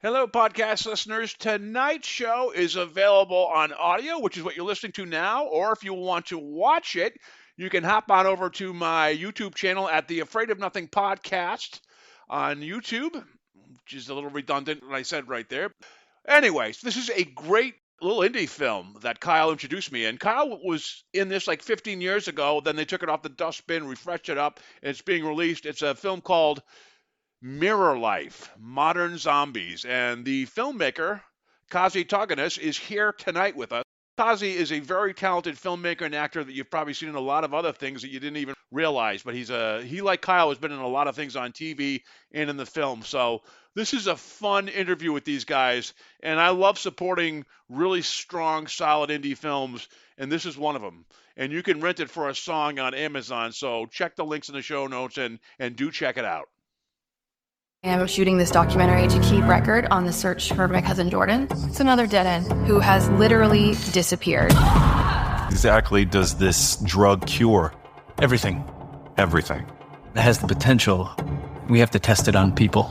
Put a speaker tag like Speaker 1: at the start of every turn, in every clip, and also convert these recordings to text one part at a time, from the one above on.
Speaker 1: Hello, podcast listeners. Tonight's show is available on audio, which is what you're listening to now, or if you want to watch it, you can hop on over to my YouTube channel at the Afraid of Nothing podcast on YouTube, which is a little redundant what I said right there. Anyways, this is a great little indie film that Kyle introduced me in. Kyle was in this like 15 years ago, then they took it off the dustbin, refreshed it up, and it's being released. It's a film called Mirror Life, Modern Zombies. And the filmmaker, Kazi Taganis, is here tonight with us. Kazi is a very talented filmmaker and actor that you've probably seen in a lot of other things that you didn't even realize. But he, like Kyle, has been in a lot of things on TV and in the film. So this is a fun interview with these guys. And I love supporting really strong, solid indie films. And this is one of them. And you can rent it for a song on Amazon. So check the links in the show notes and do check it out.
Speaker 2: I'm shooting this documentary to keep record on the search for my cousin Jordan. It's another dead end who has literally disappeared.
Speaker 3: Exactly does this drug cure?
Speaker 4: Everything.
Speaker 3: Everything.
Speaker 4: It has the potential. We have to test it on people.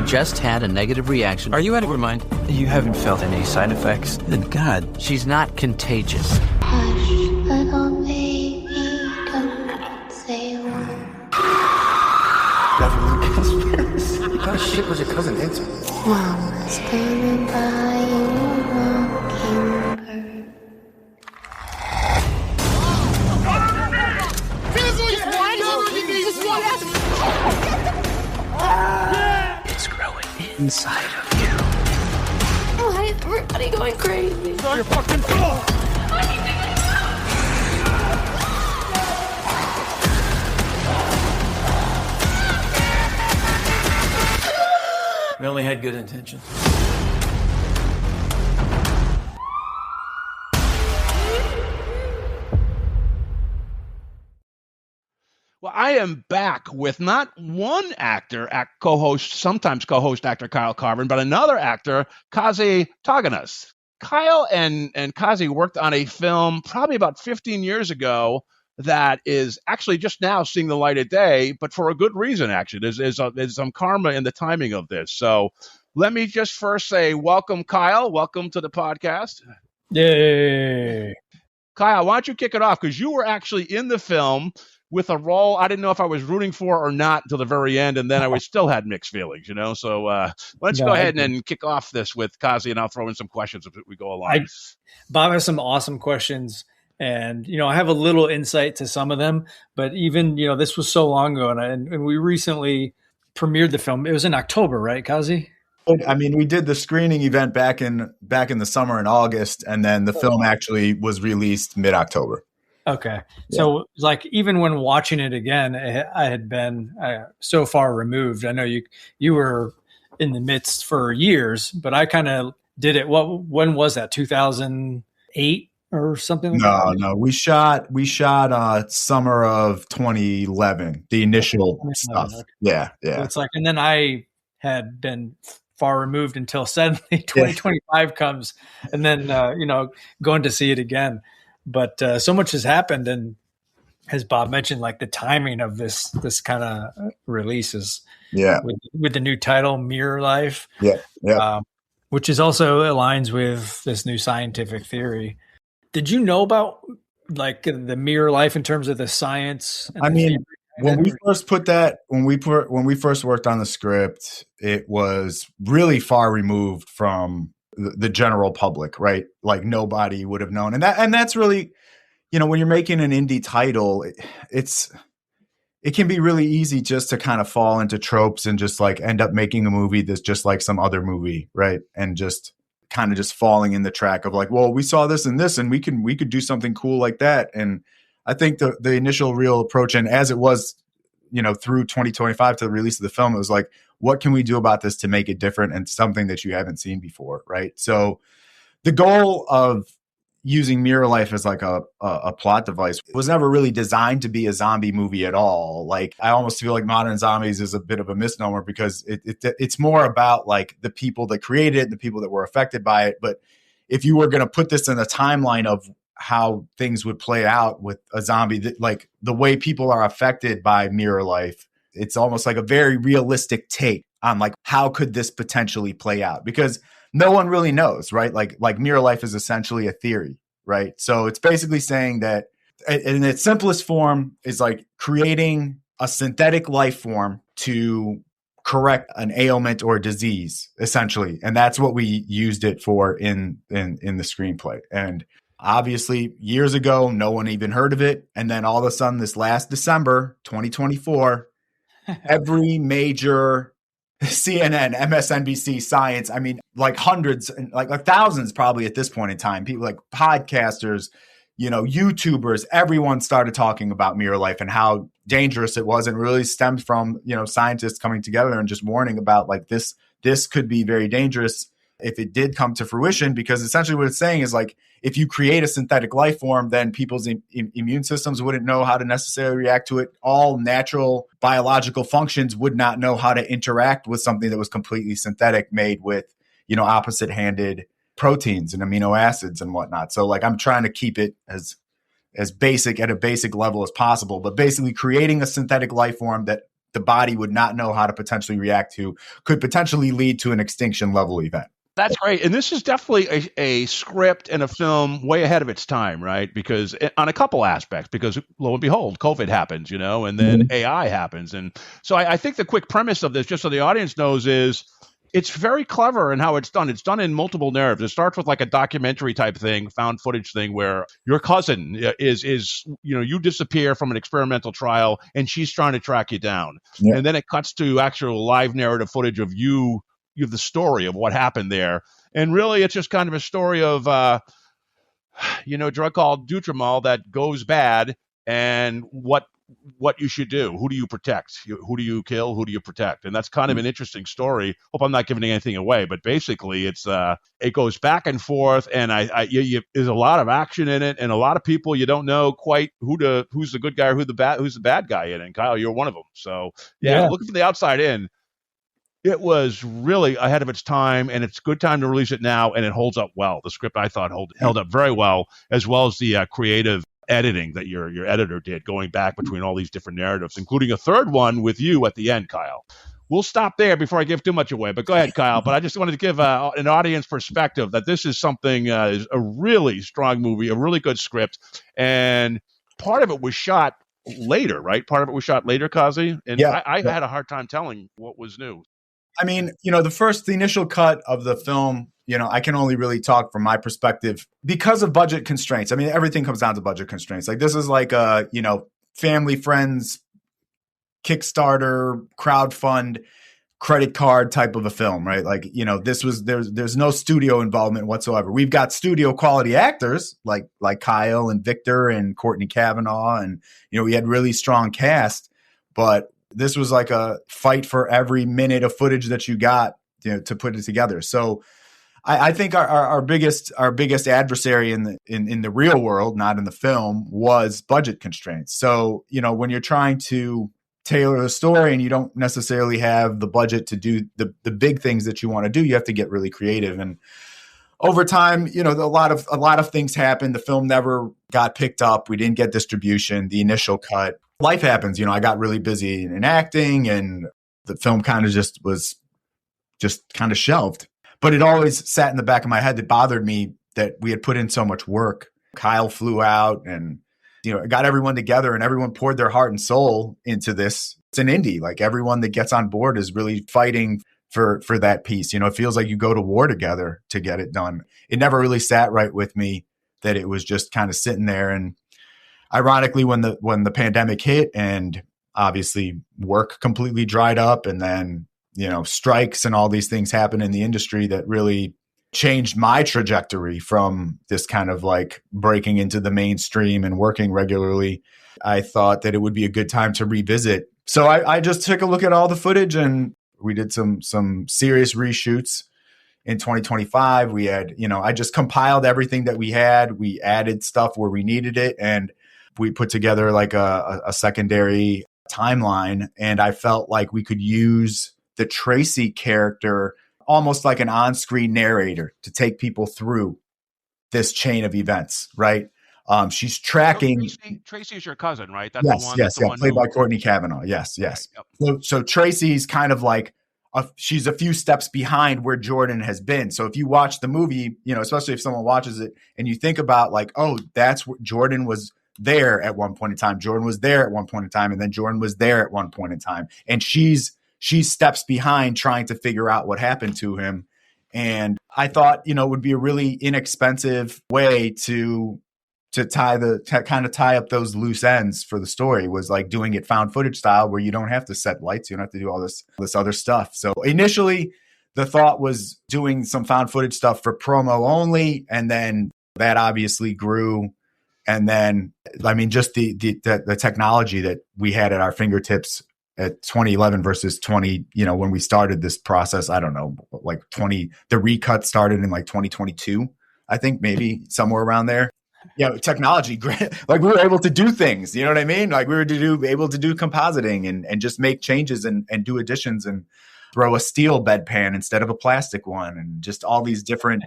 Speaker 5: Just had a negative reaction.
Speaker 4: Are you out of your mind? You haven't felt any side effects? Good God.
Speaker 5: She's not contagious.
Speaker 6: Hush, little baby, don't say a word.
Speaker 7: Government conspiracy. What kind of shit was your cousin into?
Speaker 6: Mama's coming by in a mockingbird.
Speaker 4: It's growing inside of you.
Speaker 6: Why is everybody going crazy?
Speaker 4: You're fucking We only had good intentions.
Speaker 1: Well, I am back with not one actor, co-host, sometimes co-host actor Kyle Carvin, but another actor, Kazi Taganas. Kyle and Kazi worked on a film probably about 15 years ago that is actually just now seeing the light of day, but for a good reason, actually. There's some karma in the timing of this. So let me just first say welcome, Kyle. Welcome to the podcast.
Speaker 8: Yay.
Speaker 1: Kyle, why don't you kick it off? Because you were actually in the film with a role I didn't know if I was rooting for or not until the very end, and then I still had mixed feelings, you know? So why don't you go ahead and kick off this with Kazi, and I'll throw in some questions as we go along.
Speaker 8: Bob has some awesome questions. And, I have a little insight to some of them, but even, this was so long ago and we recently premiered the film. It was in October, right, Kazi?
Speaker 7: I mean, we did the screening event back in the summer in August, and then the film actually was released mid-October.
Speaker 8: Okay. Yeah. So like, even when watching it again, I had been so far removed. I know you were in the midst for years, but I kind of did it. When was that? 2008? Or something like that?
Speaker 7: No. We shot summer of 2011, the initial stuff. Okay. Yeah.
Speaker 8: So it's like, and then I had been far removed until suddenly 2025 comes, and then going to see it again. But so much has happened, and as Bob mentioned, like the timing of this kind of release is with the new title, Mirror Life. Which is also aligns with this new scientific theory. Did you know about like the mirror life in terms of the science?
Speaker 7: I mean, when we first worked on the script, it was really far removed from the general public, right? Like nobody would have known. And that's really, when you're making an indie title, it can be really easy just to kind of fall into tropes and just like end up making a movie that's just like some other movie, right? And just kind of just falling in the track of like, well, we saw this and this, and we could do something cool like that. And I think the initial real approach, and as it was, through 2025 to the release of the film, it was like, what can we do about this to make it different and something that you haven't seen before, right? So the goal of using Mirror Life as like a plot device was never really designed to be a zombie movie at all. Like, I almost feel like Modern Zombies is a bit of a misnomer because it's more about like the people that created it and the people that were affected by it. But if you were going to put this in a timeline of how things would play out with a zombie, that like the way people are affected by Mirror Life it's almost like a very realistic take on like, how could this potentially play out? Because no one really knows, right? Like mirror life is essentially a theory, right? So it's basically saying that in its simplest form is like creating a synthetic life form to correct an ailment or disease, essentially. And that's what we used it for in the screenplay. And obviously, years ago, no one even heard of it. And then all of a sudden, this last December, 2024, every major CNN, MSNBC, Science, I mean, like hundreds, like thousands probably at this point in time, people like podcasters, YouTubers, everyone started talking about mirror life and how dangerous it was, and really stemmed from, scientists coming together and just warning about like this could be very dangerous if it did come to fruition, because essentially what it's saying is like, if you create a synthetic life form, then people's immune systems wouldn't know how to necessarily react to it. All natural biological functions would not know how to interact with something that was completely synthetic, made with, opposite-handed proteins and amino acids and whatnot. So like, I'm trying to keep it as basic at a basic level as possible, but basically creating a synthetic life form that the body would not know how to potentially react to could potentially lead to an extinction level event.
Speaker 1: That's great. And this is definitely a script and a film way ahead of its time, right? Because on a couple aspects, because lo and behold, COVID happens, and then AI happens. And so I think the quick premise of this, just so the audience knows, is it's very clever in how it's done. It's done in multiple narratives. It starts with like a documentary type thing, found footage thing, where your cousin is you disappear from an experimental trial and she's trying to track you down. Yeah. And then it cuts to actual live narrative footage of you have the story of what happened there. And really, it's just kind of a story of, a drug called Dumitor that goes bad, and what you should do. Who do you protect? Who do you kill? Who do you protect? And that's kind of an interesting story. Hope I'm not giving anything away, but basically it goes back and forth, and there's a lot of action in it, and a lot of people you don't know quite who's the good guy or who's the bad guy in it. And Kyle, you're one of them. So yeah. Looking from the outside in, it was really ahead of its time, and it's a good time to release it now, and it holds up well. The script, I thought, held up very well, as well as the creative editing that your editor did, going back between all these different narratives, including a third one with you at the end, Kyle. We'll stop there before I give too much away, but go ahead, Kyle. But I just wanted to give an audience perspective that this is something, is a really strong movie, a really good script, and part of it was shot later, right? Part of it was shot later, Kazi? And yeah, I had a hard time telling what was new.
Speaker 7: I mean, the initial cut of the film, I can only really talk from my perspective because of budget constraints. I mean, everything comes down to budget constraints. Like, this is like a, family, friends, Kickstarter, crowdfund, credit card type of a film, right? Like, there's no studio involvement whatsoever. We've got studio quality actors like Kyle and Victor and Courtney Cavanaugh. And, we had really strong cast, but this was like a fight for every minute of footage that you got, to put it together. So I think our biggest adversary in the real world, not in the film, was budget constraints. So, when you're trying to tailor the story and you don't necessarily have the budget to do the big things that you want to do, you have to get really creative. And over time, a lot of things happened. The film never got picked up. We didn't get distribution, the initial cut. Life happens. I got really busy in acting, and the film kind of just was kind of shelved. But it always sat in the back of my head that bothered me that we had put in so much work. Kyle flew out and, got everyone together, and everyone poured their heart and soul into this. It's an indie. Like, everyone that gets on board is really fighting for that piece. It feels like you go to war together to get it done. It never really sat right with me that it was just kind of sitting there. And ironically, when the pandemic hit and obviously work completely dried up, and then, strikes and all these things happen in the industry that really changed my trajectory from this kind of like breaking into the mainstream and working regularly, I thought that it would be a good time to revisit. So I just took a look at all the footage, and we did some serious reshoots in 2025. We had, I just compiled everything that we had. We added stuff where we needed it, and we put together like a secondary timeline. And I felt like we could use the Tracy character almost like an on-screen narrator to take people through this chain of events, right? She's tracking.
Speaker 1: Tracy is your cousin, right? That's
Speaker 7: Yes,
Speaker 1: the one.
Speaker 7: yes,
Speaker 1: That's the one
Speaker 7: played
Speaker 1: who,
Speaker 7: by Courtney Cavanaugh. Yes, yes.
Speaker 1: Right, yep.
Speaker 7: So Tracy's kind of like she's a few steps behind where Jordan has been. So if you watch the movie, especially if someone watches it and you think about like, oh, that's what Jordan was there at one point in time. Jordan was there at one point in time, and then Jordan was there at one point in time, and she's steps behind trying to figure out what happened to him. And I thought, it would be a really inexpensive way to kind of tie up those loose ends for the story, was like doing it found footage style, where you don't have to set lights, you don't have to do all this other stuff. So initially the thought was doing some found footage stuff for promo only, and then that obviously grew. And then, I mean, just the technology that we had at our fingertips at 2011 versus 20, when we started this process, I don't know, like the recut started in like 2022, I think, maybe somewhere around there. Technology, like we were able to do things, you know what I mean? Like we were able to do compositing and just make changes and do additions and throw a steel bedpan instead of a plastic one, and just all these different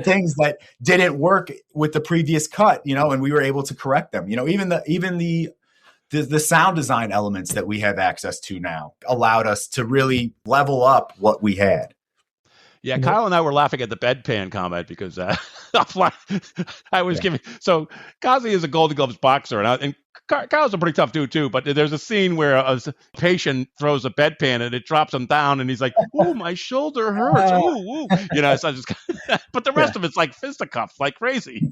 Speaker 7: things that didn't work with the previous cut, and we were able to correct them. Even the sound design elements that we have access to now allowed us to really level up what we had.
Speaker 1: Yeah, Kyle and I were laughing at the bedpan comment because I was giving. So Kazi is a Golden Gloves boxer, and Kyle's a pretty tough dude too. But there's a scene where a patient throws a bedpan and it drops him down, and he's like, "Oh, my shoulder hurts." Ooh, ooh. So I just. But the rest of it's like fisticuffs, like crazy.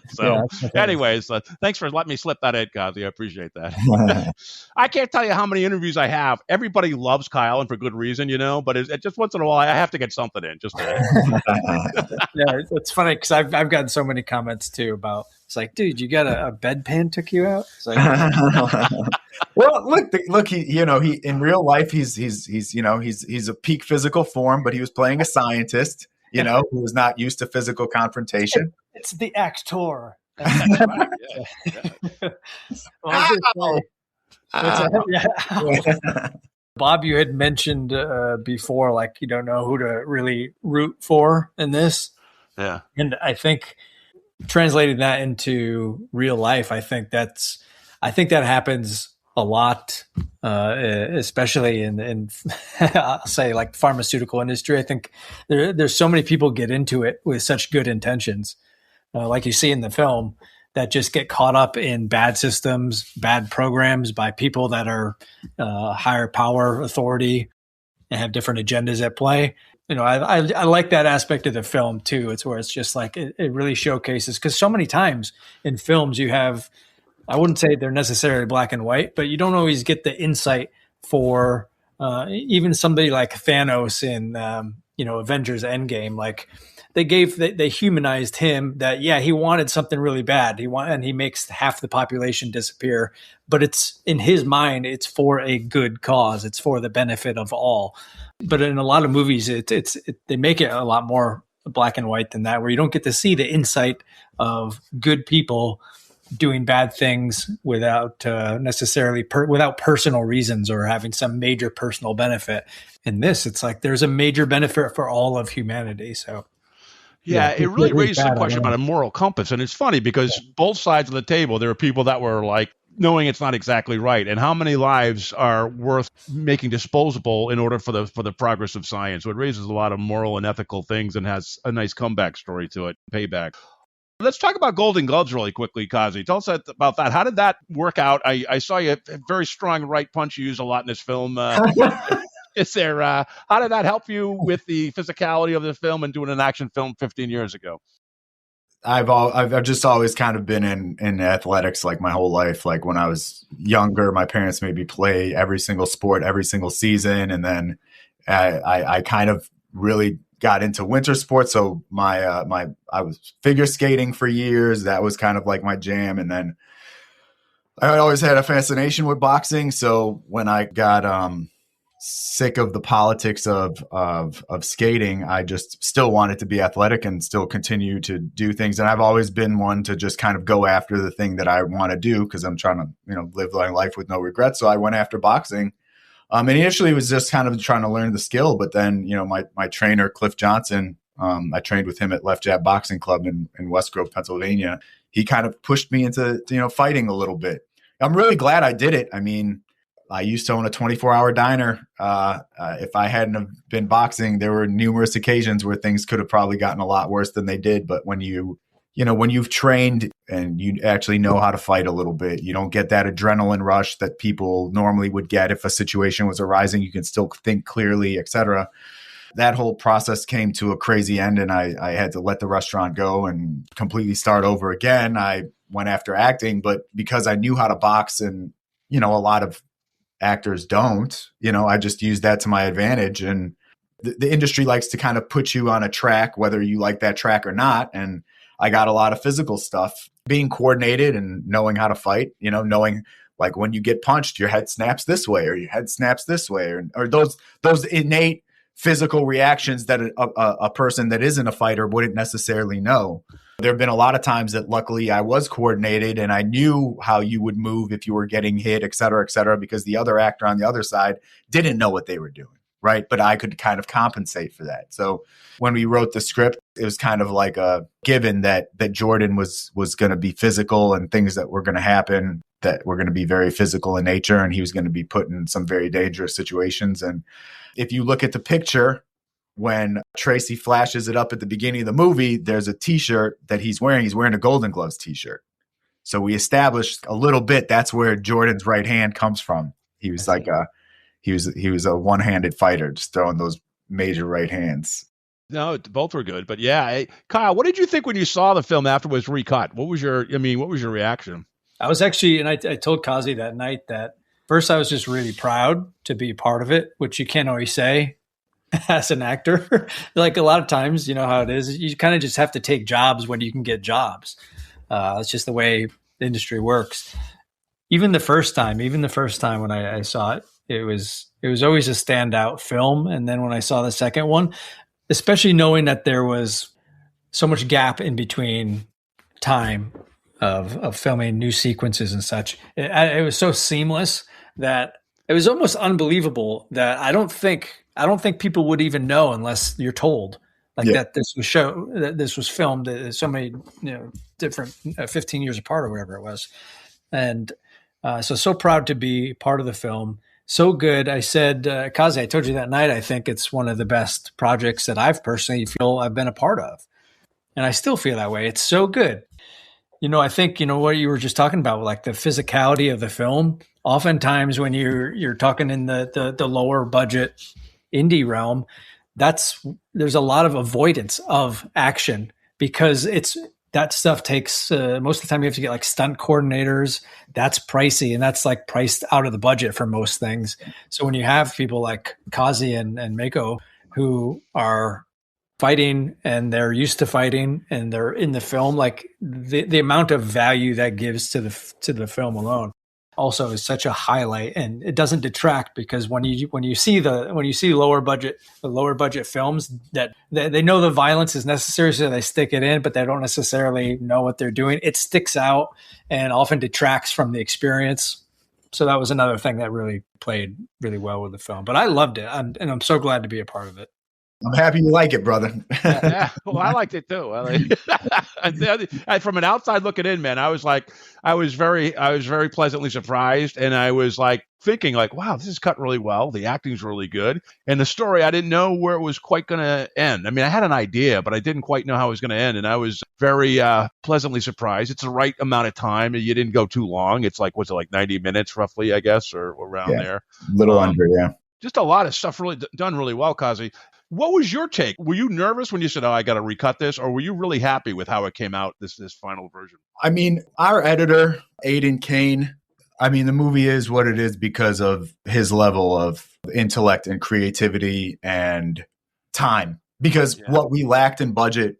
Speaker 1: So, anyways, thanks for letting me slip that in, Kazi. I appreciate that. I can't tell you how many interviews I have. Everybody loves Kyle, and for good reason, but it's just once in a while I have to get something in. Just
Speaker 8: yeah, it's funny because I've gotten so many comments too about, it's like, dude, you got a bedpan took you out. It's like,
Speaker 7: well, look, he in real life he's a peak physical form, but he was playing a scientist, who was not used to physical confrontation.
Speaker 8: It's the actor.
Speaker 1: That's right.
Speaker 8: Yeah. Bob, you had mentioned before, like, you don't know who to really root for in this.
Speaker 1: Yeah.
Speaker 8: And I think translating that into real life, I think that happens a lot, especially in I'll say like pharmaceutical industry. I think there's so many people get into it with such good intentions, like you see in the film, that just get caught up in bad systems, bad programs by people that are higher power authority and have different agendas at play. I like that aspect of the film too. It's where it's just like it really showcases, because so many times in films you have, I wouldn't say they're necessarily black and white, but you don't always get the insight for even somebody like Thanos in Avengers Endgame. Like they humanized him, that he wanted something really bad. And he makes half the population disappear, but it's in his mind, it's for a good cause. It's for the benefit of all. But in a lot of movies, they make it a lot more black and white than that, where you don't get to see the insight of good people doing bad things without necessarily without personal reasons or having some major personal benefit. In this, it's like there's a major benefit for all of humanity. So.
Speaker 1: Yeah, it really raises a question about a moral compass. And it's funny because both sides of the table, there are people that were like knowing it's not exactly right. And how many lives are worth making disposable in order for the progress of science? So it raises a lot of moral and ethical things and has a nice comeback story to it, payback. Let's talk about Golden Gloves really quickly, Kazi. Tell us about that. How did that work out? I saw you a very strong right punch you use a lot in this film. Is there? How did that help you with the physicality of the film and doing an action film 15 years ago?
Speaker 7: I've just always kind of been in athletics like my whole life. Like when I was younger, my parents made me play every single sport every single season, and then I kind of really got into winter sports. So I was figure skating for years. That was kind of like my jam, and then I always had a fascination with boxing. So when I got sick of the politics of skating, I just still wanted to be athletic and still continue to do things. And I've always been one to just kind of go after the thing that I want to do, because I'm trying to, live my life with no regrets. So I went after boxing. And initially it was just kind of trying to learn the skill, but then, my trainer, Cliff Johnson, I trained with him at Left Jab Boxing Club in West Grove, Pennsylvania. He kind of pushed me into, fighting a little bit. I'm really glad I did it. I mean, I used to own a 24-hour diner. If I hadn't have been boxing, there were numerous occasions where things could have probably gotten a lot worse than they did. But when when you've trained and you actually know how to fight a little bit, you don't get that adrenaline rush that people normally would get if a situation was arising. You can still think clearly, etc. That whole process came to a crazy end, and I had to let the restaurant go and completely start over again. I went after acting, but because I knew how to box, and a lot of actors don't, I just used that to my advantage. And the industry likes to kind of put you on a track, whether you like that track or not. And I got a lot of physical stuff, being coordinated and knowing how to fight, knowing like when you get punched, your head snaps this way or your head snaps this way, or those innate physical reactions that a person that isn't a fighter wouldn't necessarily know. There have been a lot of times that luckily I was coordinated and I knew how you would move if you were getting hit, et cetera, because the other actor on the other side didn't know what they were doing, right? But I could kind of compensate for that. So when we wrote the script, it was kind of like a given that Jordan was going to be physical, and things that were going to happen that were going to be very physical in nature, and he was going to be put in some very dangerous situations. And if you look at the picture, when Tracy flashes it up at the beginning of the movie, there's a T-shirt that he's wearing. He's wearing a Golden Gloves T-shirt. So we established a little bit that's where Jordan's right hand comes from. He was like he was a one-handed fighter, just throwing those major right hands.
Speaker 1: No, both were good, but yeah, Kyle, what did you think when you saw the film after it was recut? What was your reaction?
Speaker 8: I was actually, and I told Kazi that night that first I was just really proud to be part of it, which you can't always say as an actor. Like a lot of times, you know how it is. You kind of just have to take jobs when you can get jobs. It's just the way the industry works. Even the first time when I saw it, it was always a standout film. And then when I saw the second one, especially knowing that there was so much gap in between time of filming new sequences and such, it was so seamless that it was almost unbelievable that I don't think people would even know unless you're told that this was filmed at so many different 15 years apart or whatever it was. And so proud to be part of the film. So good. I said, Kazi, I told you that night, I think it's one of the best projects that I've personally feel I've been a part of. And I still feel that way. It's so good. I think, what you were just talking about, like the physicality of the film, oftentimes when you're talking in the lower budget indie realm, there's a lot of avoidance of action because that stuff takes most of the time you have to get like stunt coordinators. That's pricey, and that's like priced out of the budget for most things. So when you have people like Kazi and Mako who are fighting and they're used to fighting and they're in the film, like the amount of value that gives to the film alone also is such a highlight, and it doesn't detract because when you see the lower budget films that they know the violence is necessary, so they stick it in, but they don't necessarily know what they're doing. It sticks out and often detracts from the experience. So that was another thing that really played really well with the film. But I loved it, and I'm so glad to be a part of it.
Speaker 7: I'm happy you like it, brother.
Speaker 1: Yeah, well, I liked it too. From an outside looking in, man, I was very pleasantly surprised, and I was like thinking, like, wow, this is cut really well. The acting's really good, and the story, I didn't know where it was quite going to end. I mean, I had an idea, but I didn't quite know how it was going to end, and I was very pleasantly surprised. It's the right amount of time. You didn't go too long. It's like, what's it, like 90 minutes roughly, I guess, or around there.
Speaker 7: A little under, yeah.
Speaker 1: Just a lot of stuff really done really well, Kazi. What was your take? Were you nervous when you said, "Oh, I got to recut this," or were you really happy with how it came out, this final version?
Speaker 7: I mean, our editor, Aidan Kane, I mean, the movie is what it is because of his level of intellect and creativity and time. Because what we lacked in budget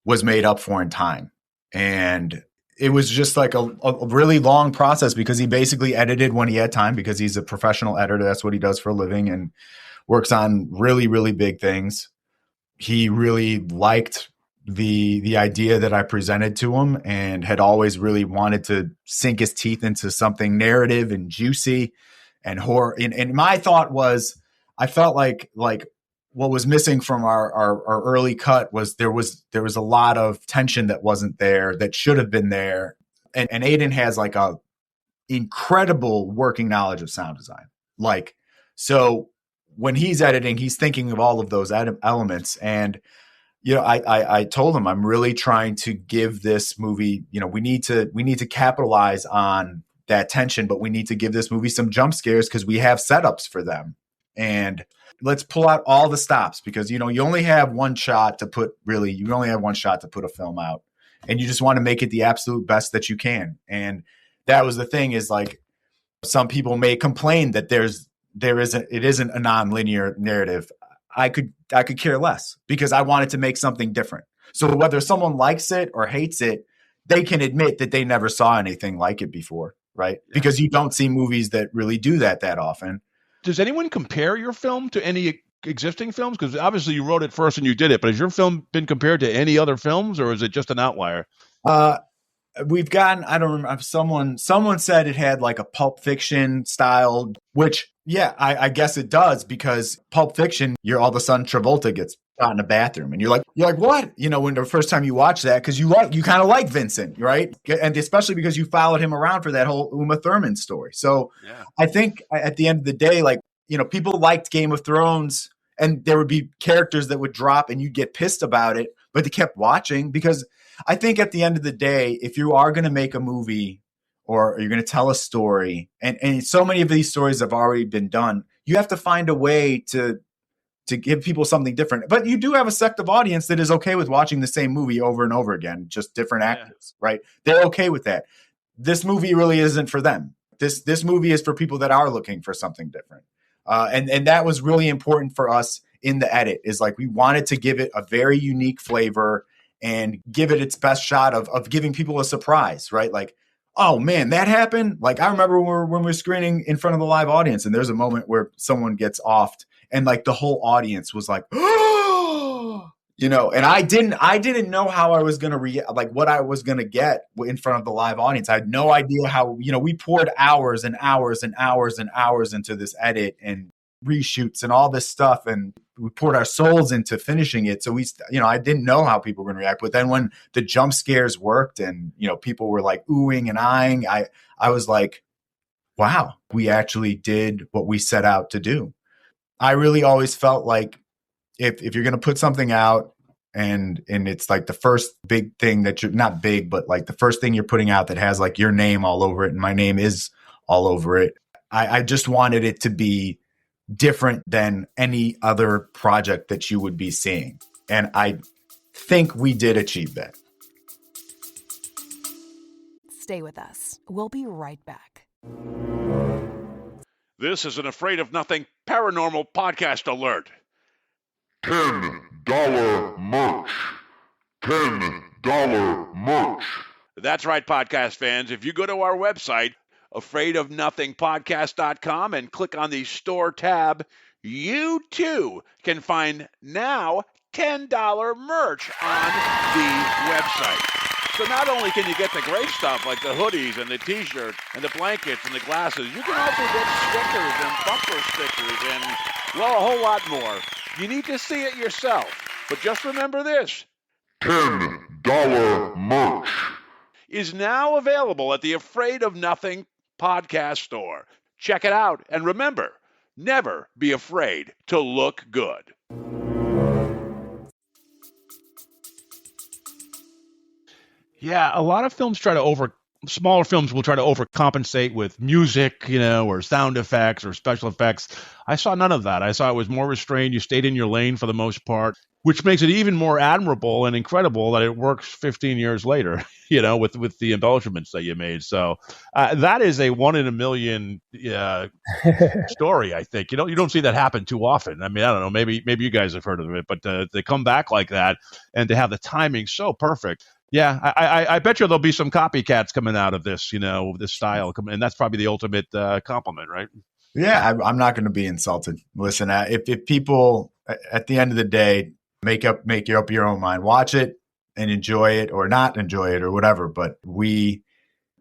Speaker 7: was made up for in time. And it was just like a really long process because he basically edited when he had time because he's a professional editor. That's what he does for a living. And works on really, really big things. He really liked the idea that I presented to him and had always really wanted to sink his teeth into something narrative and juicy and horror. And my thought was, I felt like what was missing from our early cut was there was a lot of tension that wasn't there that should have been there. And Aiden has like a incredible working knowledge of sound design. Like, so when he's editing, he's thinking of all of those elements. And, I told him, I'm really trying to give this movie, we need to capitalize on that tension, but we need to give this movie some jump scares because we have setups for them. And let's pull out all the stops because, you only have one shot to put a film out, and you just want to make it the absolute best that you can. And that was the thing, is like, some people may complain that it isn't a non-linear narrative. I could care less because I wanted to make something different. So whether someone likes it or hates it, they can admit that they never saw anything like it before, right? Yeah. Because you don't see movies that really do that often.
Speaker 1: Does anyone compare your film to any existing films? Because obviously you wrote it first and you did it, but has your film been compared to any other films, or is it just an outlier?
Speaker 7: We've gotten, I don't remember, someone said it had like a Pulp Fiction style, which, yeah, I guess it does, because Pulp Fiction, you're all of a sudden Travolta gets shot in a bathroom and you're like, what? When the first time you watch that, because you kind of like Vincent, right? And especially because you followed him around for that whole Uma Thurman story. So yeah. I think at the end of the day, like, people liked Game of Thrones, and there would be characters that would drop and you'd get pissed about it, but they kept watching, because I think at the end of the day, if you are going to make a movie or you're going to tell a story, and so many of these stories have already been done, you have to find a way to give people something different. But you do have a sect of audience that is okay with watching the same movie over and over again, just different actors, right? They're okay with that. This movie really isn't for them. This movie is for people that are looking for something different. And that was really important for us in the edit, is like, we wanted to give it a very unique flavor and give it its best shot of giving people a surprise, right? Like, oh man, that happened. Like, I remember when we're screening in front of the live audience, and there's a moment where someone gets offed, and like the whole audience was like, oh, and I didn't know how I was going to like what I was going to get in front of the live audience. I had no idea how, we poured hours and hours and hours and hours into this edit and reshoots and all this stuff, and we poured our souls into finishing it. So I didn't know how people were going to react. But then when the jump scares worked and, people were like oohing and eyeing, I was like, wow, we actually did what we set out to do. I really always felt like if you're going to put something out and it's like the first big thing that you're not big, but like the first thing you're putting out that has like your name all over it, and my name is all over it, I just wanted it to be different than any other project that you would be seeing. And I think we did achieve that.
Speaker 9: Stay with us. We'll be right back.
Speaker 1: This is an Afraid of Nothing paranormal podcast alert.
Speaker 10: $10 merch. $10 merch.
Speaker 1: That's right, podcast fans. If you go to our website, afraidofnothingpodcast.com, and click on the store tab, you too can find now $10 merch on the website. So not only can you get the great stuff like the hoodies and the t-shirt and the blankets and the glasses, you can also get stickers and bumper stickers and, well, a whole lot more. You need to see it yourself. But just remember this.
Speaker 10: $10 merch
Speaker 1: is now available at the Afraid of Nothing podcast store. Check it out. And remember, never be afraid to look good. Yeah, a lot of films smaller films will try to overcompensate with music, or sound effects or special effects. I saw none of that. I saw it was more restrained. You stayed in your lane for the most part, which makes it even more admirable and incredible that it works 15 years later, with the embellishments that you made. So that is a 1 in a million story, I think. You don't see that happen too often. I mean, I don't know, maybe you guys have heard of it, but to come back like that and to have the timing so perfect. Yeah, I bet you there'll be some copycats coming out of this, this style, and that's probably the ultimate compliment, right?
Speaker 7: Yeah, I'm not going to be insulted. Listen, if people at the end of the day make up your own mind, watch it and enjoy it or not enjoy it or whatever. But we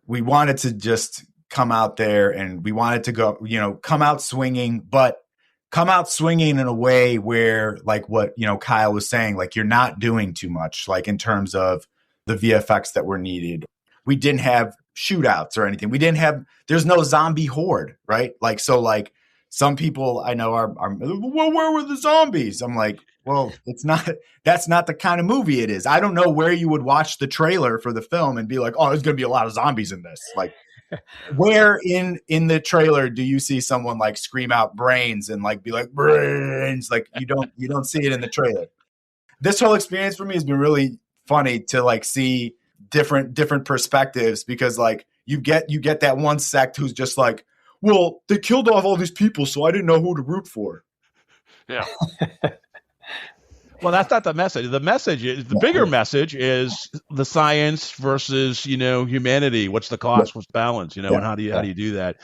Speaker 7: wanted to just come out there and we wanted to go, come out swinging, but come out swinging in a way where, like what, Kyle was saying, like you're not doing too much, like in terms of the VFX that were needed. We didn't have shootouts or anything. There's no zombie horde, right? Like, so like some people I know are well, where were the zombies? I'm like, well, that's not the kind of movie it is. I don't know where you would watch the trailer for the film and be like, oh, there's going to be a lot of zombies in this. Like, where in the trailer do you see someone like scream out brains and like be like brains? Like you don't see it in the trailer. This whole experience for me has been really funny to like see different perspectives, because like you get that one sect who's just like, well, they killed off all these people, so I didn't know who to root for.
Speaker 1: Yeah. Well, that's not the message. The message is the bigger message is the science versus, humanity. What's the cost? What's the balance? And how do you do that?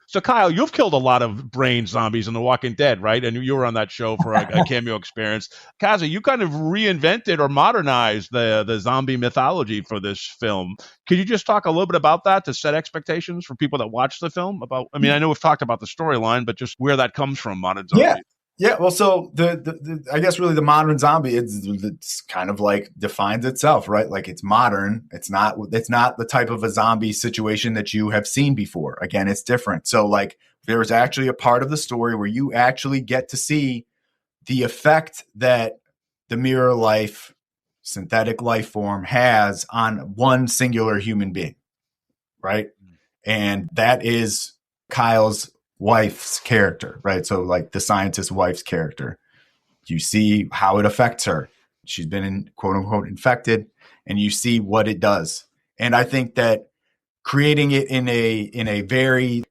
Speaker 1: So, Kyle, you've killed a lot of brain zombies in The Walking Dead, right? And you were on that show for a cameo experience. Kaza, you kind of reinvented or modernized the zombie mythology for this film. Could you just talk a little bit about that to set expectations for people that watch the film? I know we've talked about the storyline, but just where that comes from, modern zombie.
Speaker 7: Yeah, well, so the I guess really the modern zombie it's kind of like defines itself, right? Like it's modern. It's not the type of a zombie situation that you have seen before. Again, it's different. So like there's actually a part of the story where you actually get to see the effect that the mirror life, synthetic life form has on one singular human being, right? And that is Kyle's wife's character, right? So like the scientist wife's character, you see how it affects her. She's been quote unquote infected, and you see what it does. And I think that creating it in a very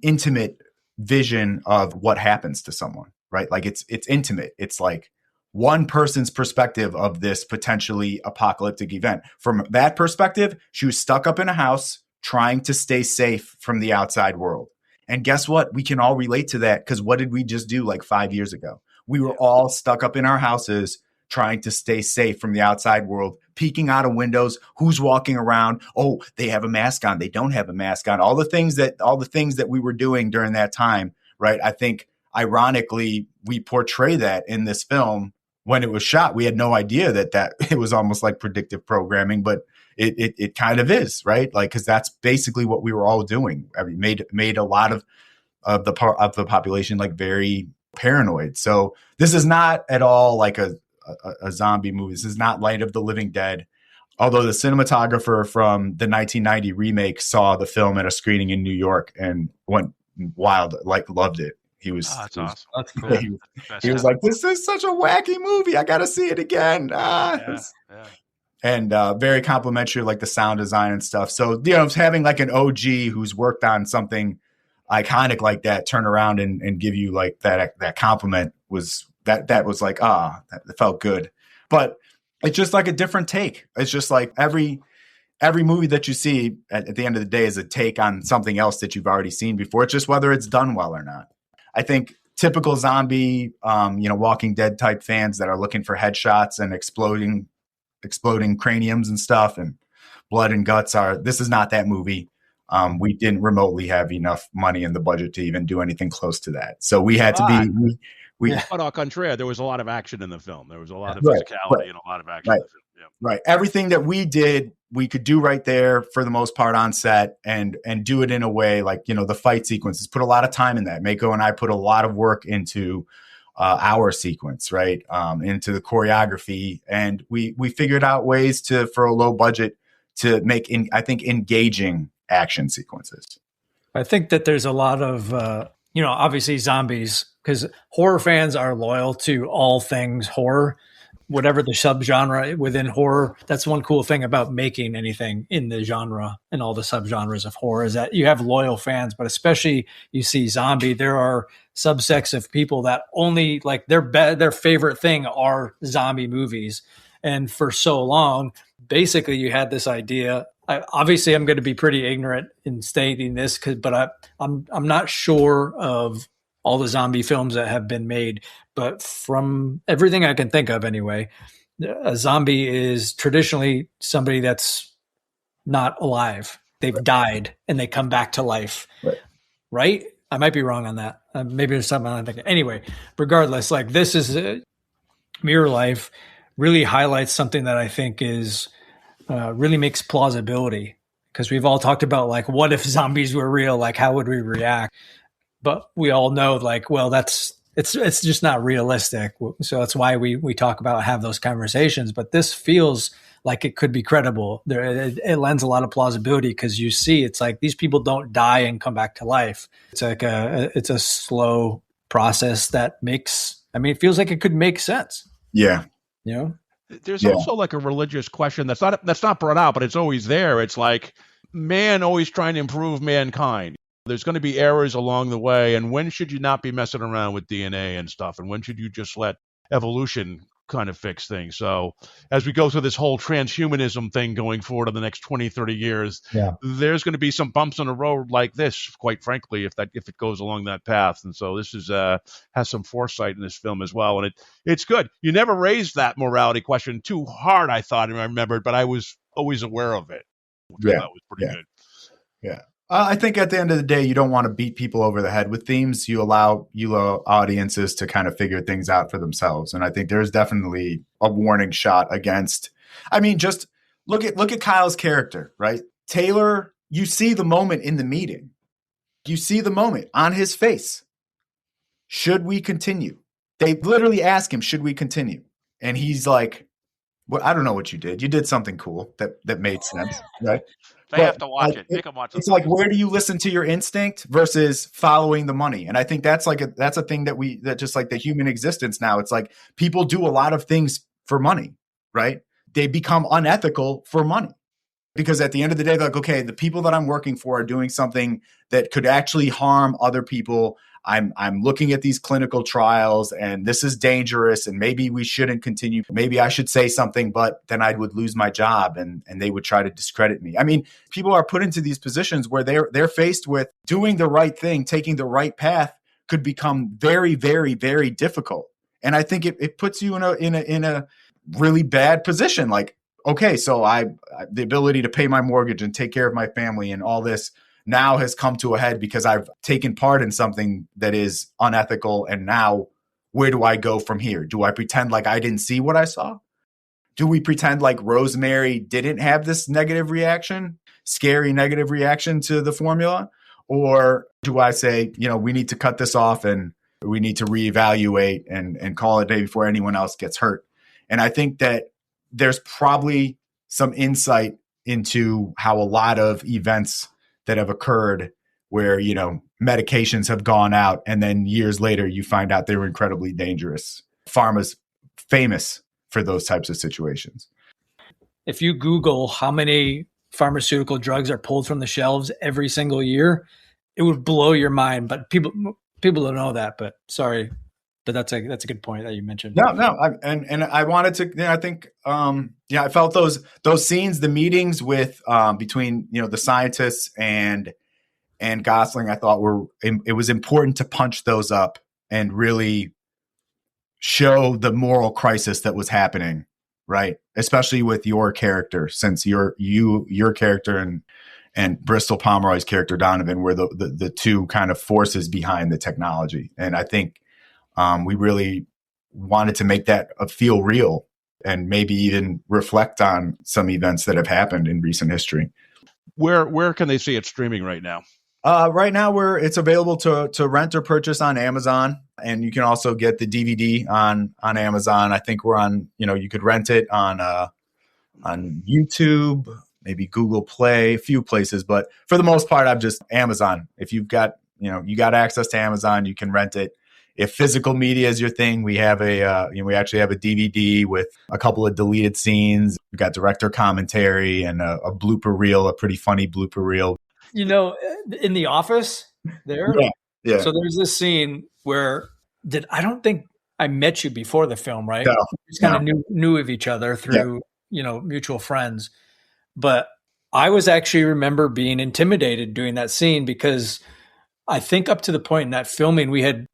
Speaker 7: intimate vision of what happens to someone, right? Like it's intimate. It's like one person's perspective of this potentially apocalyptic event. From that perspective, she was stuck up in a house trying to stay safe from the outside world. And guess what? We can all relate to that, because what did we just do like 5 years ago? We were all stuck up in our houses trying to stay safe from the outside world, peeking out of windows. Who's walking around? Oh, they have a mask on. They don't have a mask on. All the things that we were doing during that time, right? I think ironically, we portray that in this film. When it was shot, we had no idea that it was almost like predictive programming, but it kind of is, right? Like, because that's basically what we were all doing. I mean, made a lot of the population like very paranoid. So this is not at all like a zombie movie. This is not Night of the Living Dead. Although the cinematographer from the 1990 remake saw the film at a screening in New York and went wild, like loved it. He was,
Speaker 1: that's awesome.
Speaker 8: That's cool.
Speaker 7: He was like, this is such a wacky movie. I got to see it again. And very complimentary, like the sound design and stuff. So, having like an OG who's worked on something iconic like that turn around and give you like that compliment was that was like, that felt good. But it's just like a different take. It's just like every movie that you see at the end of the day is a take on something else that you've already seen before. It's just whether it's done well or not. I think typical zombie, Walking Dead type fans that are looking for headshots and exploding craniums and stuff and blood and guts this is not that movie. We didn't remotely have enough money in the budget to even do anything close to that. So we had to be,
Speaker 1: but au contraire, there was a lot of action in the film. There was a lot of physicality and a lot of action in the film. Yeah.
Speaker 7: Right. Everything that we did, we could do right there for the most part on set and do it in a way like, the fight sequences, put a lot of time in that. Mako and I put a lot of work into our sequence, right? Into the choreography. And we figured out ways for a low budget to make, I think, engaging action sequences.
Speaker 8: I think that there's a lot of, obviously zombies, because horror fans are loyal to all things horror, whatever the subgenre within horror. That's one cool thing about making anything in the genre and all the subgenres of horror is that you have loyal fans, but especially you see zombie, there are subsects of people that only like their favorite thing are zombie movies. And for so long, basically you had this idea. Obviously I'm going to be pretty ignorant in stating this, but I'm not sure of all the zombie films that have been made, but from everything I can think of anyway, a zombie is traditionally somebody that's not alive. They've died and they come back to life, right? I might be wrong on that. Maybe there's something I'm thinking. Anyway, regardless, like this is Mirror Life really highlights something that I think is really makes plausibility, because we've all talked about like, what if zombies were real? Like, how would we react? But we all know, like, well, it's just not realistic. So that's why we talk about, have those conversations. But this feels like it could be credible. It lends a lot of plausibility, because you see, it's like these people don't die and come back to life. It's like it's a slow process that it feels like it could make sense.
Speaker 7: Yeah.
Speaker 8: You know?
Speaker 1: There's also like a religious question that's not brought out, but it's always there. It's like man always trying to improve mankind. There's going to be errors along the way, and when should you not be messing around with DNA and stuff, and when should you just let evolution kind of fix things? So as we go through this whole transhumanism thing going forward in the next 20, 30 years, there's going to be some bumps on the road like this, quite frankly, if it goes along that path. And so this is has some foresight in this film as well, and it's good. You never raised that morality question too hard, I thought, and I remembered, but I was always aware of it, which I thought was pretty good.
Speaker 7: Yeah. I think at the end of the day, you don't want to beat people over the head with themes. You allow audiences to kind of figure things out for themselves. And I think there's definitely a warning shot against, just look at Kyle's character, right? Taylor, you see the moment in the meeting. You see the moment on his face. Should we continue? They literally ask him, should we continue? And he's like, well, I don't know what you did. You did something cool that made sense, right?
Speaker 1: They have to watch it. Make them watch it.
Speaker 7: It's like, where do you listen to your instinct versus following the money? And I think that's a thing that just like the human existence now. It's like people do a lot of things for money, right? They become unethical for money, because at the end of the day, they're like, okay, the people that I'm working for are doing something that could actually harm other people. I'm looking at these clinical trials, and this is dangerous, and maybe we shouldn't continue. Maybe I should say something, but then I would lose my job, and they would try to discredit me. People are put into these positions where they're faced with doing the right thing, taking the right path could become very, very, very difficult. And I think it puts you in a really bad position. Like, okay, so the ability to pay my mortgage and take care of my family and all this now has come to a head because I've taken part in something that is unethical. And now where do I go from here? Do I pretend like I didn't see what I saw? Do we pretend like Rosemary didn't have this scary negative reaction to the formula? Or do I say, we need to cut this off and we need to reevaluate and call it a day before anyone else gets hurt? And I think that there's probably some insight into how a lot of events that have occurred where, medications have gone out and then years later you find out they were incredibly dangerous. Pharma's famous for those types of situations.
Speaker 8: If you Google how many pharmaceutical drugs are pulled from the shelves every single year, it would blow your mind. But people don't know that, but sorry. But that's a good point that you mentioned.
Speaker 7: No, and I wanted to. I think, I felt those scenes, the meetings with between the scientists and Gosling, I thought it was important to punch those up and really show the moral crisis that was happening, right? Especially with your character, since your character and Bristol Pomeroy's character Donovan were the two kind of forces behind the technology, and I think. We really wanted to make that feel real and maybe even reflect on some events that have happened in recent history.
Speaker 1: Where can they see it streaming right now?
Speaker 7: Right now, it's available to rent or purchase on Amazon, and you can also get the DVD on Amazon. I think we're on. You could rent it on YouTube, maybe Google Play, a few places, but for the most part, I'm just Amazon. If you've got you got access to Amazon, you can rent it. If physical media is your thing, we have we actually have a DVD with a couple of deleted scenes. We've got director commentary and a blooper reel, a pretty funny blooper reel.
Speaker 8: In The Office there.
Speaker 7: Yeah.
Speaker 8: So there's this scene where I don't think I met you before the film, right?
Speaker 7: No,
Speaker 8: we just kind of knew of each other through, mutual friends. But I was actually remember being intimidated doing that scene because I think up to the point in that filming, we had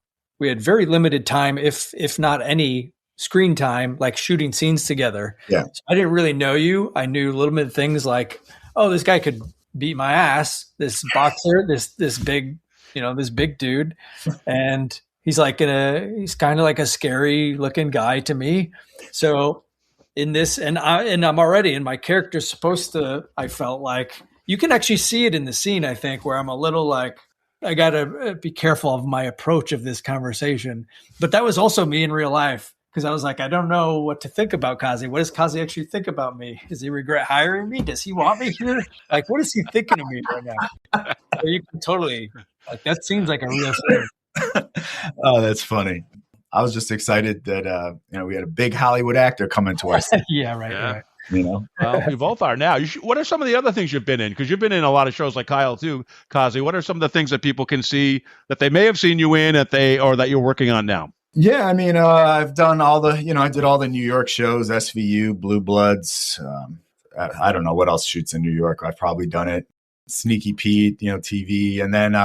Speaker 8: very limited time, if not any screen time, like shooting scenes together.
Speaker 7: Yeah.
Speaker 8: So I didn't really know you. I knew a little bit of things like, oh, this guy could beat my ass. This boxer, this big this big dude, and he's kind of like a scary looking guy to me. So in this, and I'm already, and my character's supposed to, I felt like you can actually see it in the scene, I think, where I'm a little like, I got to be careful of my approach of this conversation. But that was also me in real life, because I was like, I don't know what to think about Kazi. What does Kazi actually think about me? Does he regret hiring me? Does he want me here? Like, what is he thinking of me right now? So you can totally, like, that seems like a real thing.
Speaker 7: Oh, that's funny. I was just excited that we had a big Hollywood actor coming to our city.
Speaker 8: Yeah, right.
Speaker 1: Well, we both are now. What are some of the other things you've been in? Because you've been in a lot of shows like Kyle too, Kazi. What are some of the things that people can see that they may have seen you in, or that you're working on now?
Speaker 7: Yeah, I mean, I've done all the, I did all the New York shows, SVU, Blue Bloods. I don't know what else shoots in New York. I've probably done it. Sneaky Pete, TV, and then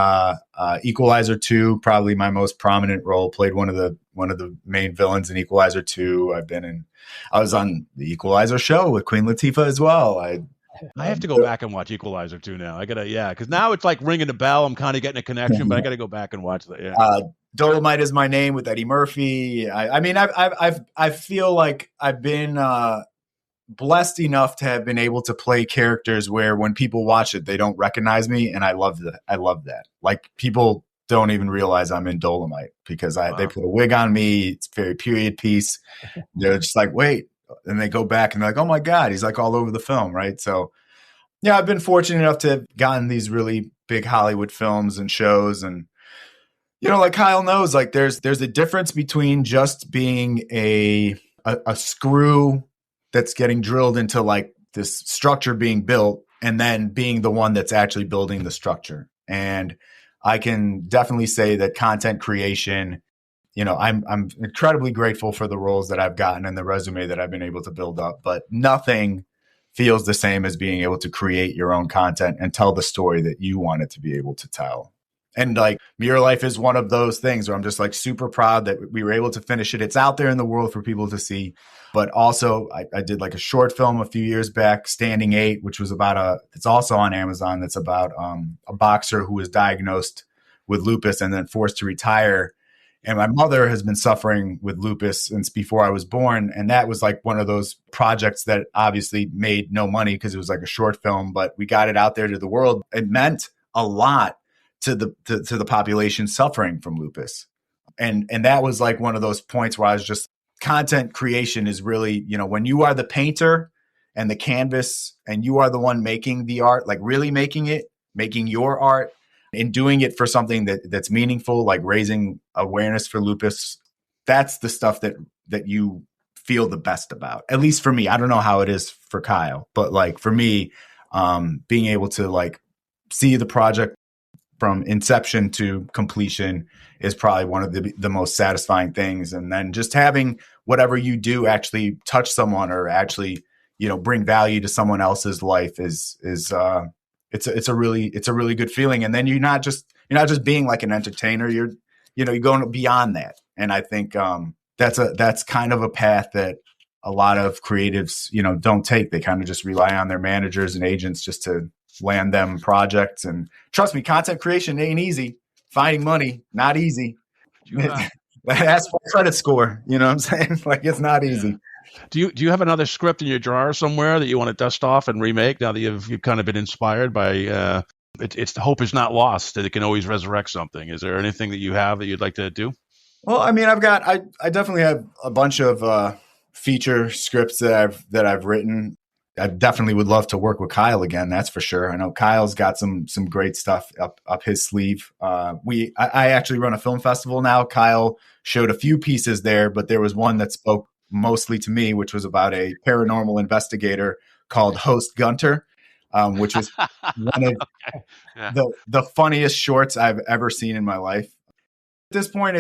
Speaker 7: Equalizer 2, probably my most prominent role. Played one of the main villains in Equalizer 2. I was on the Equalizer show with Queen Latifah as well. I
Speaker 1: have to go back and watch Equalizer 2 now. I gotta, because now it's like ringing a bell. I'm kind of getting a connection, but I gotta go back and watch that. Yeah.
Speaker 7: Dolomite Is My Name with Eddie Murphy. I feel like I've been blessed enough to have been able to play characters where when people watch it, they don't recognize me. And I love that. Like, people don't even realize I'm in Dolomite because they put a wig on me. It's very period piece. They're just like, wait. And they go back and they're like, oh my God, he's like all over the film. Right. So yeah, I've been fortunate enough to have gotten these really big Hollywood films and shows. And, like Kyle knows, like there's a difference between just being a screw that's getting drilled into like this structure being built, and then being the one that's actually building the structure. And I can definitely say that content creation, I'm incredibly grateful for the roles that I've gotten and the resume that I've been able to build up, but nothing feels the same as being able to create your own content and tell the story that you want it to be able to tell. And like Mirror Life is one of those things where I'm just like super proud that we were able to finish it. It's out there in the world for people to see. But also I did like a short film a few years back, Standing 8, which was it's also on Amazon. That's about a boxer who was diagnosed with lupus and then forced to retire. And my mother has been suffering with lupus since before I was born. And that was like one of those projects that obviously made no money because it was like a short film, but we got it out there to the world. It meant a lot to the population suffering from lupus. And that was like one of those points where I was just, content creation is really, when you are the painter and the canvas and you are the one making the art, like really making your art and doing it for something that's meaningful, like raising awareness for lupus. That's the stuff that you feel the best about. At least for me. I don't know how it is for Kyle, but like for me, being able to like see the project from inception to completion is probably one of the most satisfying things. And then just having whatever you do actually touch someone or actually, bring value to someone else's life is it's a really good feeling. And then you're not just being like an entertainer. You're going beyond that. And I think that's kind of a path that a lot of creatives, don't take. They kind of just rely on their managers and agents just to land them projects. And trust me, content creation ain't easy. Finding money, not easy. Ask for a credit score. You know what I'm saying? Like, it's not easy.
Speaker 1: Do you have another script in your drawer somewhere that you want to dust off and remake now that you've kind of been inspired by it's the hope is not lost, that it can always resurrect something? Is there anything that you have that you'd like to do?
Speaker 7: Well, I mean, I definitely have a bunch of feature scripts that I've written. I definitely would love to work with Kyle again. That's for sure. I know Kyle's got some great stuff up his sleeve. I actually run a film festival now. Kyle showed a few pieces there, but there was one that spoke mostly to me, which was about a paranormal investigator called Host Gunter, which was one of the funniest shorts I've ever seen in my life. At this point,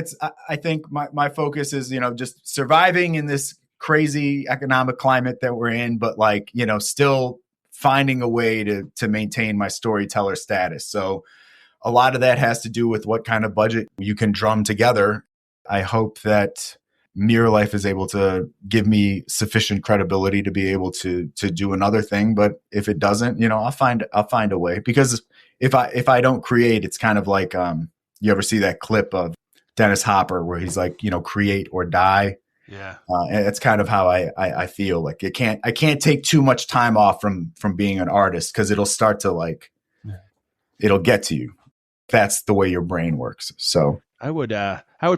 Speaker 7: I think my focus is, just surviving in this crazy economic climate that we're in, but like, still finding a way to maintain my storyteller status. So a lot of that has to do with what kind of budget you can drum together. I hope that Mirror Life is able to give me sufficient credibility to be able to do another thing. But if it doesn't, I'll find a way, because if I don't create, it's kind of like, you ever see that clip of Dennis Hopper where he's like, create or die?
Speaker 1: Yeah.
Speaker 7: And it's kind of how I feel like I can't take too much time off from being an artist, because it'll start to it'll get to you. That's the way your brain works. So
Speaker 1: I would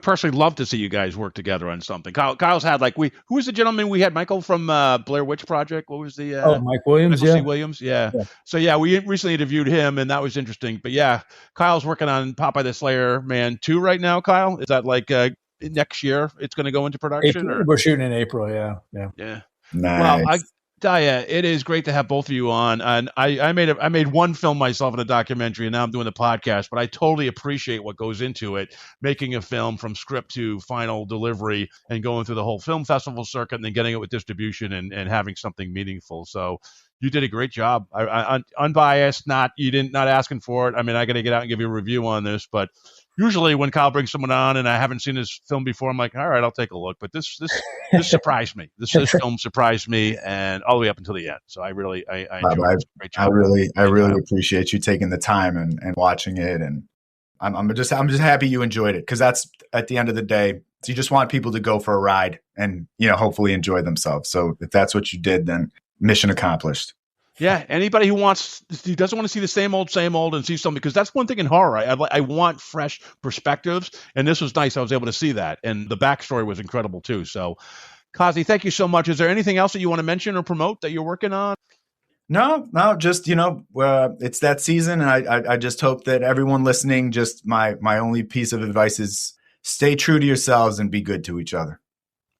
Speaker 1: personally love to see you guys work together on something. Kyle's had who was the gentleman we had? Michael from Blair Witch Project. What was the
Speaker 8: Mike Williams?
Speaker 1: Michael
Speaker 8: Yeah.
Speaker 1: C. Williams. Yeah. So yeah, we recently interviewed him, and that was interesting. But yeah, Kyle's working on Popeye the Slayer Man 2 right now. Kyle, is that next year it's going to go into production?
Speaker 8: April, we're shooting in April. Yeah.
Speaker 7: nice.
Speaker 1: Well, I tell you, it is great to have both of you on. And I made one film myself in a documentary, and now I'm doing the podcast. But I totally appreciate what goes into it, making a film from script to final delivery, and going through the whole film festival circuit, and then getting it with distribution and having something meaningful. So you did a great job. I unbiased, not asking for it. I mean, I got to get out and give you a review on this, but usually when Kyle brings someone on and I haven't seen his film before, I'm like, all right, I'll take a look. But this surprised me. This film surprised me, and all the way up until the end. So I enjoyed it. Great job.
Speaker 7: I really appreciate you taking the time and watching it. And I'm just happy you enjoyed it, because that's, at the end of the day, you just want people to go for a ride and, hopefully enjoy themselves. So if that's what you did, then mission accomplished.
Speaker 1: Yeah, anybody who doesn't want to see the same old and see something, because that's one thing in horror. I want fresh perspectives, and this was nice. I was able to see that, and the backstory was incredible too. So, Kazi, thank you so much. Is there anything else that you want to mention or promote that you're working on?
Speaker 7: No, just it's that season, and I just hope that everyone listening, just my only piece of advice is stay true to yourselves and be good to each other.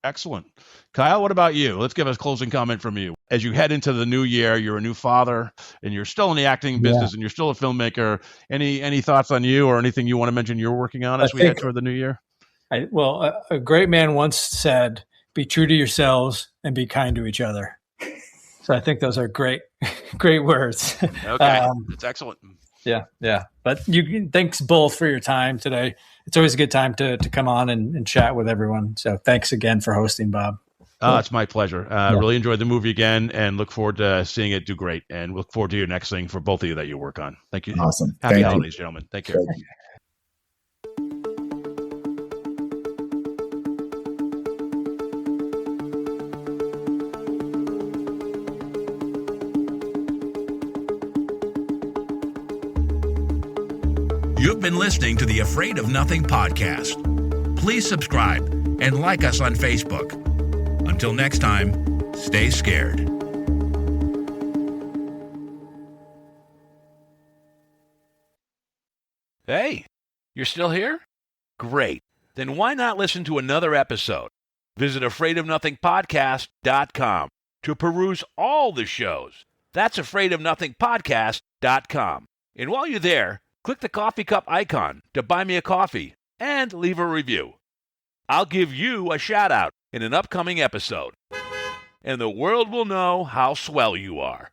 Speaker 1: Excellent. Kyle, what about you? Let's give us a closing comment from you. As you head into the new year, you're a new father, and you're still in the acting business, and you're still a filmmaker. Any thoughts on you, or anything you want to mention you're working on as we head toward the new year?
Speaker 8: A great man once said, "Be true to yourselves and be kind to each other." So I think those are great words.
Speaker 1: Okay, that's excellent.
Speaker 8: Yeah. But thanks both for your time today. It's always a good time to come on and chat with everyone. So thanks again for hosting, Bob.
Speaker 1: It's my pleasure. Really enjoyed the movie again, and look forward to seeing it do great, and look forward to your next thing for both of you that you work on. Thank you.
Speaker 7: Awesome.
Speaker 1: Happy holidays, gentlemen. Take care.
Speaker 11: You've been listening to the Afraid of Nothing podcast. Please subscribe and like us on Facebook. Until next time, stay scared. Hey, you're still here? Great. Then why not listen to another episode? Visit afraidofnothingpodcast.com to peruse all the shows. That's afraidofnothingpodcast.com. And while you're there, click the coffee cup icon to buy me a coffee and leave a review. I'll give you a shout out in an upcoming episode, and the world will know how swell you are.